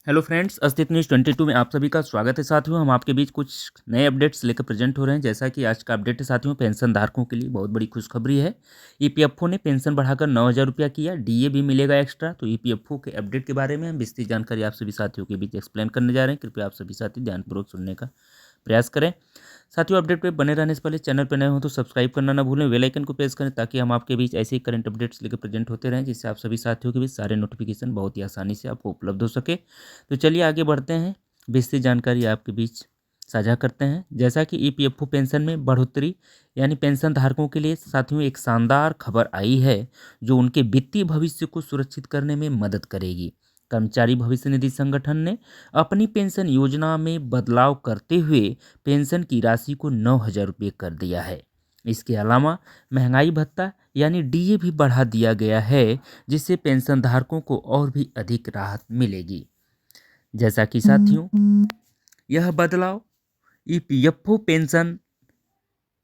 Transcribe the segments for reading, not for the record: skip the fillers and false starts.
Hello friends, अस्तित्व news 22 में आप सभी का स्वागत है। साथियों, हम आपके बीच कुछ नए अपडेट्स लेकर प्रेजेंट हो रहे हैं। जैसा कि आज का अपडेट है साथियों, पेंशन धारकों के लिए बहुत बड़ी खुशखबरी है। ईपीएफओ ने पेंशन बढ़ाकर 9,000 रुपया किया, डीए भी मिलेगा एक्स्ट्रा। तो ईपीएफओ के अपडेट के बारे में हम विस्तृत जानकारी आप सभी साथियों के बीच एक्सप्लेन करने जा रहे हैं। कृपया आप सभी साथी ध्यानपूर्वक सुनने का प्रयास करें। साथियों, अपडेट पे बने रहने से पहले चैनल पर नए हो तो सब्सक्राइब करना ना भूलें, बेल आइकन को प्रेस करें ताकि हम आपके बीच ऐसे ही करंट अपडेट्स लेकर प्रेजेंट होते रहें, जिससे आप सभी साथियों के बीच सारे नोटिफिकेशन बहुत ही आसानी से आपको उपलब्ध हो सके। तो चलिए आगे बढ़ते हैं, विस्तृत जानकारी आपके बीच साझा करते हैं। जैसा कि ईपीएफओ पेंशन में बढ़ोतरी यानी पेंशन धारकों के लिए साथियों एक शानदार खबर आई है, जो उनके वित्तीय भविष्य को सुरक्षित करने में मदद करेगी। कर्मचारी भविष्य निधि संगठन ने अपनी पेंशन योजना में बदलाव करते हुए पेंशन की राशि को 9,000 रुपये कर दिया है। इसके अलावा महंगाई भत्ता यानी डीए भी बढ़ा दिया गया है, जिससे पेंशन धारकों को और भी अधिक राहत मिलेगी। जैसा कि साथियों, यह बदलाव ईपीएफओ पेंशन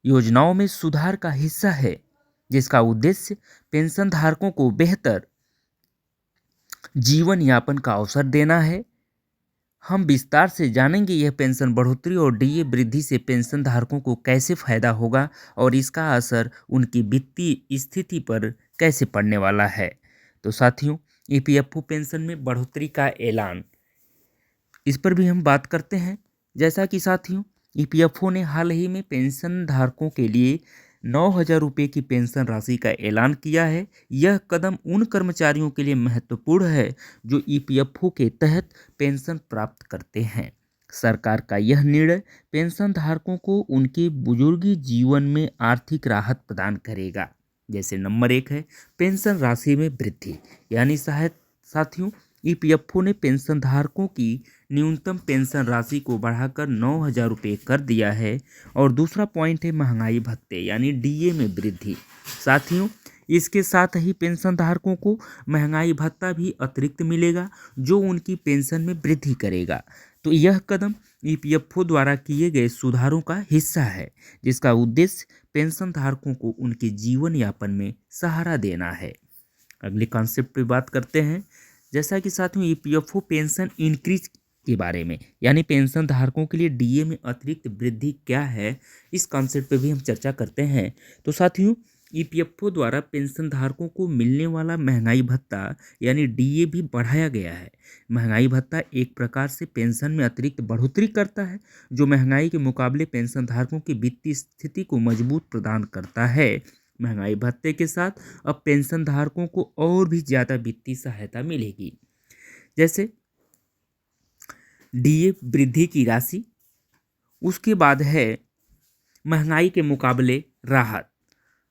योजनाओं में सुधार का हिस्सा है, जिसका उद्देश्य पेंशन धारकों को बेहतर जीवन यापन का अवसर देना है। हम विस्तार से जानेंगे यह पेंशन बढ़ोतरी और डीए वृद्धि से पेंशन धारकों को कैसे फायदा होगा और इसका असर उनकी वित्तीय स्थिति पर कैसे पड़ने वाला है। तो साथियों, ईपीएफओ पेंशन में बढ़ोतरी का ऐलान, इस पर भी हम बात करते हैं। जैसा कि साथियों, ईपीएफओ ने हाल ही में पेंशन धारकों के लिए 9,000 रुपये की पेंशन राशि का ऐलान किया है। यह कदम उन कर्मचारियों के लिए महत्वपूर्ण है जो ईपीएफओ के तहत पेंशन प्राप्त करते हैं। सरकार का यह निर्णय पेंशन धारकों को उनके बुजुर्गी जीवन में आर्थिक राहत प्रदान करेगा। जैसे नंबर 1 है पेंशन राशि में वृद्धि, यानी साथियों, ईपीएफओ ने पेंशन धारकों की न्यूनतम पेंशन राशि को बढ़ाकर 9,000 रुपये कर दिया है। और दूसरा पॉइंट है महंगाई भत्ते यानी डीए में वृद्धि। साथियों, इसके साथ ही पेंशन धारकों को महंगाई भत्ता भी अतिरिक्त मिलेगा, जो उनकी पेंशन में वृद्धि करेगा। तो यह कदम ईपीएफओ द्वारा किए गए सुधारों का हिस्सा है, जिसका उद्देश्य पेंशन धारकों को उनके जीवन यापन में सहारा देना है। अगले कॉन्सेप्ट पे बात करते हैं। जैसा कि साथियों, ईपीएफओ पेंशन इंक्रीज के बारे में, यानी पेंशन धारकों के लिए डीए में अतिरिक्त वृद्धि क्या है, इस कॉन्सेप्ट पे भी हम चर्चा करते हैं। तो साथियों, ईपीएफओ द्वारा पेंशन धारकों को मिलने वाला महंगाई भत्ता यानी डीए भी बढ़ाया गया है। महंगाई भत्ता एक प्रकार से पेंशन में अतिरिक्त बढ़ोतरी करता है, जो महंगाई के मुकाबले पेंशन धारकों की वित्तीय स्थिति को मजबूत प्रदान करता है। महंगाई भत्ते के साथ अब पेंशन धारकों को और भी ज़्यादा वित्तीय सहायता मिलेगी। जैसे डीए वृद्धि की राशि, उसके बाद है महंगाई के मुकाबले राहत।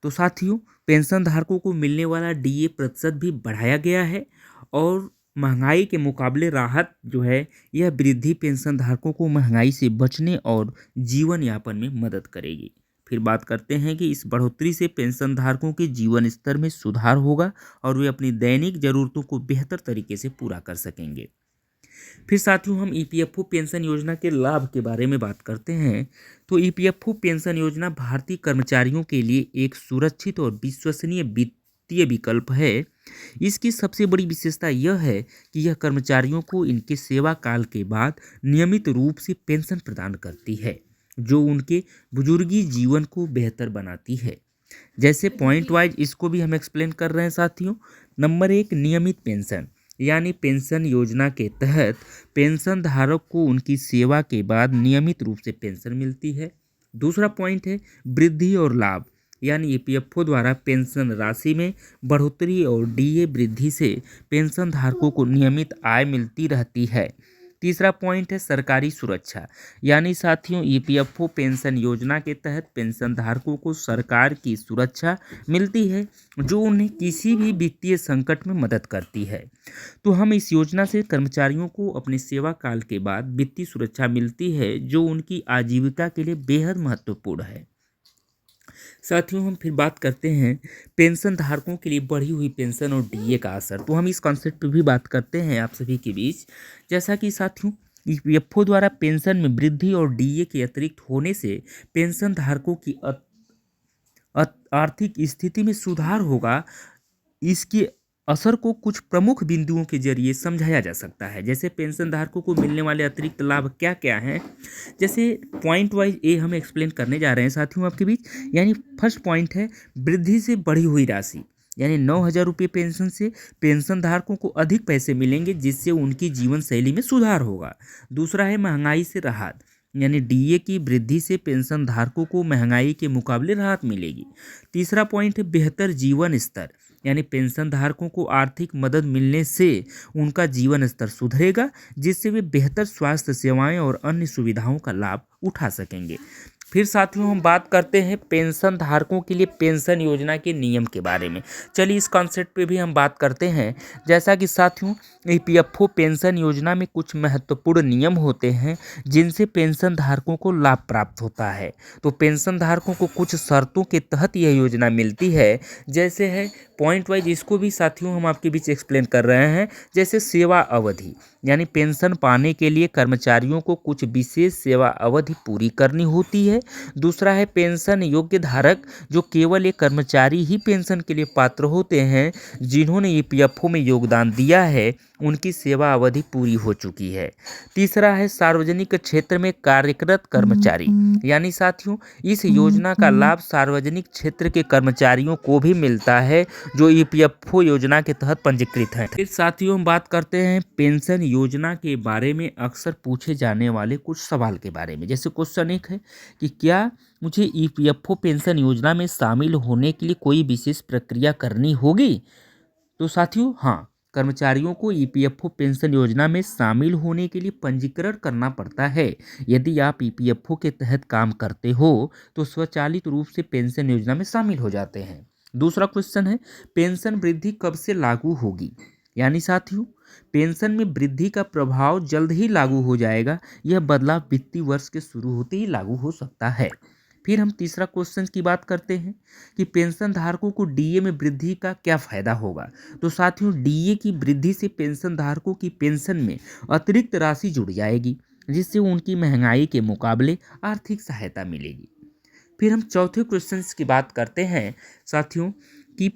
तो साथियों, पेंशन धारकों को मिलने वाला डीए प्रतिशत भी बढ़ाया गया है और महंगाई के मुकाबले राहत जो है, यह वृद्धि पेंशन धारकों को महंगाई से बचने और जीवन यापन में मदद करेगी। फिर बात करते हैं कि इस बढ़ोतरी से पेंशन धारकों के जीवन स्तर में सुधार होगा और वे अपनी दैनिक जरूरतों को बेहतर तरीके से पूरा कर सकेंगे। फिर साथियों, हम ईपीएफओ पेंशन योजना के लाभ के बारे में बात करते हैं। तो ईपीएफओ पेंशन योजना भारतीय कर्मचारियों के लिए एक सुरक्षित और विश्वसनीय वित्तीय विकल्प है। इसकी सबसे बड़ी विशेषता यह है कि यह कर्मचारियों को इनके सेवा काल के बाद नियमित रूप से पेंशन प्रदान करती है, जो उनके बुजुर्गी जीवन को बेहतर बनाती है। जैसे पॉइंट वाइज इसको भी हम एक्सप्लेन कर रहे हैं साथियों। नंबर 1, नियमित पेंशन, यानी पेंशन योजना के तहत पेंशन धारक को उनकी सेवा के बाद नियमित रूप से पेंशन मिलती है। दूसरा पॉइंट है वृद्धि और लाभ, यानी ईपीएफओ द्वारा पेंशन राशि में बढ़ोतरी और डीए वृद्धि से पेंशन धारकों को नियमित आय मिलती रहती है। तीसरा पॉइंट है सरकारी सुरक्षा, यानी साथियों, ईपीएफओ पेंशन योजना के तहत पेंशन धारकों को सरकार की सुरक्षा मिलती है, जो उन्हें किसी भी वित्तीय संकट में मदद करती है। तो हम इस योजना से कर्मचारियों को अपने सेवा काल के बाद वित्तीय सुरक्षा मिलती है, जो उनकी आजीविका के लिए बेहद महत्वपूर्ण है। साथियों, हम फिर बात करते हैं पेंशन धारकों के लिए बढ़ी हुई पेंशन और डीए का असर। तो हम इस कॉन्सेप्ट पे भी बात करते हैं आप सभी के बीच। जैसा कि साथियों, ईपीएफओ द्वारा पेंशन में वृद्धि और डीए के अतिरिक्त होने से पेंशन धारकों की आर्थिक स्थिति में सुधार होगा। इसके असर को कुछ प्रमुख बिंदुओं के जरिए समझाया जा सकता है। जैसे पेंशन धारकों को मिलने वाले अतिरिक्त लाभ क्या क्या हैं, जैसे पॉइंट वाइज ये हम एक्सप्लेन करने जा रहे हैं साथियों आपके बीच। यानी फर्स्ट पॉइंट है वृद्धि से बढ़ी हुई राशि, यानी 9,000 रुपये पेंशन से पेंशन धारकों को अधिक पैसे मिलेंगे, जिससे उनकी जीवन शैली में सुधार होगा। दूसरा है महंगाई से राहत, यानी डीए की वृद्धि से पेंशन धारकों को महंगाई के मुकाबले राहत मिलेगी। तीसरा पॉइंट है बेहतर जीवन स्तर, यानी पेंशन धारकों को आर्थिक मदद मिलने से उनका जीवन स्तर सुधरेगा, जिससे वे बेहतर स्वास्थ्य सेवाएं और अन्य सुविधाओं का लाभ उठा सकेंगे। फिर साथियों हम बात करते हैं पेंशन धारकों के लिए पेंशन योजना के नियम के बारे में। चलिए इस कॉन्सेप्ट पे भी हम बात करते हैं। जैसा कि साथियों ईपीएफओ पेंशन योजना में कुछ महत्वपूर्ण नियम होते हैं जिनसे पेंशन धारकों को लाभ प्राप्त होता है। तो पेंशन धारकों को कुछ शर्तों के तहत यह योजना मिलती है। जैसे है पॉइंट वाइज, इसको भी साथियों हम आपके बीच एक्सप्लेन कर रहे हैं। जैसे सेवा अवधि, यानी पेंशन पाने के लिए कर्मचारियों को कुछ विशेष सेवा अवधि पूरी करनी होती है। दूसरा है पेंशन योग्य धारक, जो केवल एक कर्मचारी ही पेंशन के लिए पात्र होते हैं जिन्होंने ईपीएफओ में योगदान दिया है, उनकी सेवा अवधि पूरी हो चुकी है। तीसरा है सार्वजनिक क्षेत्र में कार्यरत कर्मचारी, यानी साथियों इस योजना का लाभ सार्वजनिक क्षेत्र के कर्मचारियों को भी मिलता है जो ईपीएफओ योजना के तहत पंजीकृत हैं। फिर साथियों हम बात करते हैं पेंशन योजना के बारे में अक्सर पूछे जाने वाले कुछ सवाल के बारे में। जैसे क्वेश्चन एक है कि क्या मुझे ईपीएफओ पेंशन योजना में शामिल होने के लिए कोई विशेष प्रक्रिया करनी होगी? तो साथियों हाँ, कर्मचारियों को ईपीएफओ पेंशन योजना में शामिल होने के लिए पंजीकरण करना पड़ता है। यदि आप ईपीएफओ के तहत काम करते हो तो स्वचालित रूप से पेंशन योजना में शामिल हो जाते हैं। दूसरा क्वेश्चन है पेंशन वृद्धि कब से लागू होगी? यानी साथियों पेंशन में वृद्धि का प्रभाव जल्द ही लागू हो जाएगा। यह बदलाव वित्तीय वर्ष के शुरू होते ही लागू हो सकता है। फिर हम तीसरा क्वेश्चन की बात करते हैं कि पेंशन धारकों को डीए में वृद्धि का क्या फायदा होगा। तो साथियों डीए की वृद्धि से पेंशन धारकों की पेंशन में अतिरिक्त राशि जुड़ जाएगी, जिससे उनकी महंगाई के मुकाबले आर्थिक सहायता मिलेगी। फिर हम चौथे क्वेश्चन की बात करते हैं साथियों कि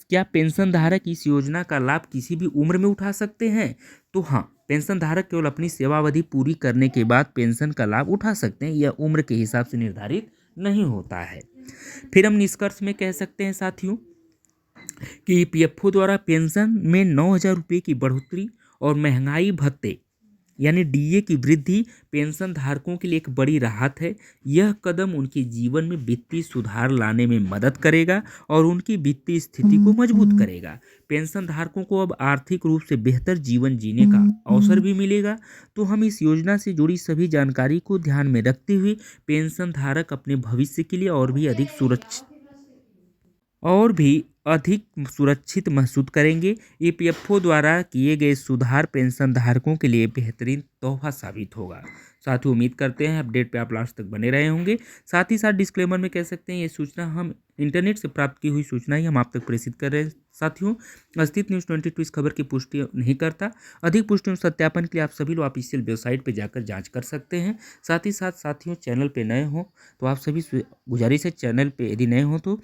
क्या पेंशन धारक इस योजना का लाभ किसी भी उम्र में उठा सकते हैं? तो हाँ, पेंशन धारक केवल अपनी सेवावधि पूरी करने के बाद पेंशन का लाभ उठा सकते हैं। यह उम्र के हिसाब से निर्धारित नहीं होता है। फिर हम निष्कर्ष में कह सकते हैं साथियों कि ईपीएफओ द्वारा पेंशन में 9,000 रुपये की बढ़ोतरी और महंगाई भत्ते यानी डीए की वृद्धि पेंशन धारकों के लिए एक बड़ी राहत है। यह कदम उनके जीवन में वित्तीय सुधार लाने में मदद करेगा और उनकी वित्तीय स्थिति को मजबूत करेगा। पेंशन धारकों को अब आर्थिक रूप से बेहतर जीवन जीने का अवसर भी मिलेगा। तो हम इस योजना से जुड़ी सभी जानकारी को ध्यान में रखते हुए पेंशन धारक अपने भविष्य के लिए और भी अधिक सुरक्षित महसूस करेंगे। ईपीएफओ द्वारा किए गए सुधार पेंशन धारकों के लिए बेहतरीन तोहफा साबित होगा। साथियों उम्मीद करते हैं अपडेट पे आप लास्ट तक बने रहे होंगे। साथ ही साथ डिस्क्लेमर में कह सकते हैं ये सूचना हम इंटरनेट से प्राप्त की हुई सूचना ही हम आप तक प्रेषित कर रहे हैं। साथियों अस्तित्व न्यूज़ 22 इस खबर की पुष्टि नहीं करता। अधिक पुष्टि और सत्यापन के लिए आप सभी लोग ऑफिशियल वेबसाइट पर जाकर जाँच कर सकते हैं। साथ ही साथ साथियों चैनल पर नए हो तो आप सभी गुजारिश है चैनल पर यदि नए हो तो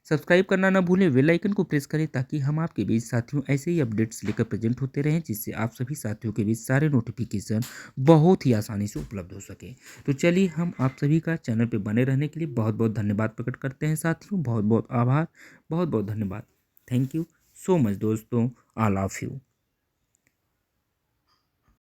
सब्सक्राइब करना ना भूलें, बेल आइकन को प्रेस करें ताकि हम आपके बीच साथियों ऐसे ही अपडेट्स लेकर प्रेजेंट होते रहें, जिससे आप सभी साथियों के बीच सारे नोटिफिकेशन बहुत ही आसानी से उपलब्ध हो सके। तो चलिए हम आप सभी का चैनल पे बने रहने के लिए बहुत बहुत धन्यवाद प्रकट करते हैं साथियों। बहुत बहुत आभार, बहुत बहुत धन्यवाद। थैंक यू सो मच दोस्तों। I love you.